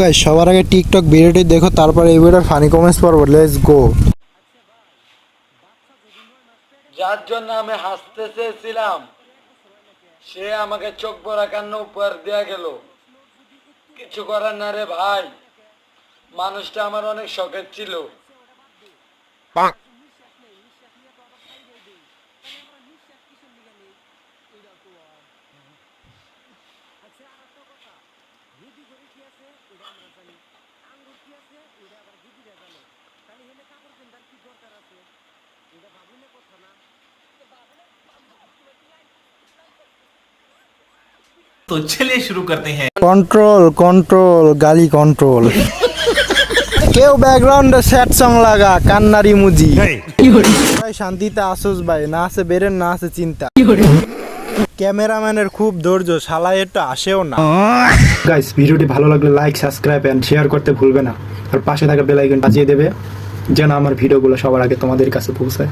Guys সবার আগে TikTok ভিডিওটি দেখো, তারপর এই ভিডিওর ফানি কমেন্টস পড়বো। Let's go. যার জন্য আমি হাসতে চেয়েছিলাম সে আমাকে চোখ ভরা কান্না উপহার দেয়া গেল। কিছু করার না রে ভাই, মানুষটা আমার অনেক শখের ছিল। तो चलिए शुरू करते हैं। কন্ট্রোল কন্ট্রোল গালি কন্ট্রোল। কেউ ব্যাকগ্রাউন্ডে স্যাড সং লাগা, কান্নার ইমোজি। ভাই শান্তিতে আসুস ভাই, না আছে বেরেন না আছে চিন্তা। ক্যামেরাম্যানের খুব ধৈর্য, শালা এটা আসেও না। গাইস ভিডিওটি ভালো লাগলে লাইক সাবস্ক্রাইব এন্ড শেয়ার করতে ভুলবে না, আর পাশে থাকা বেল আইকন বাজিয়ে দেবে যেন আমার ভিডিওগুলো সবার আগে তোমাদের কাছে পৌঁছায়।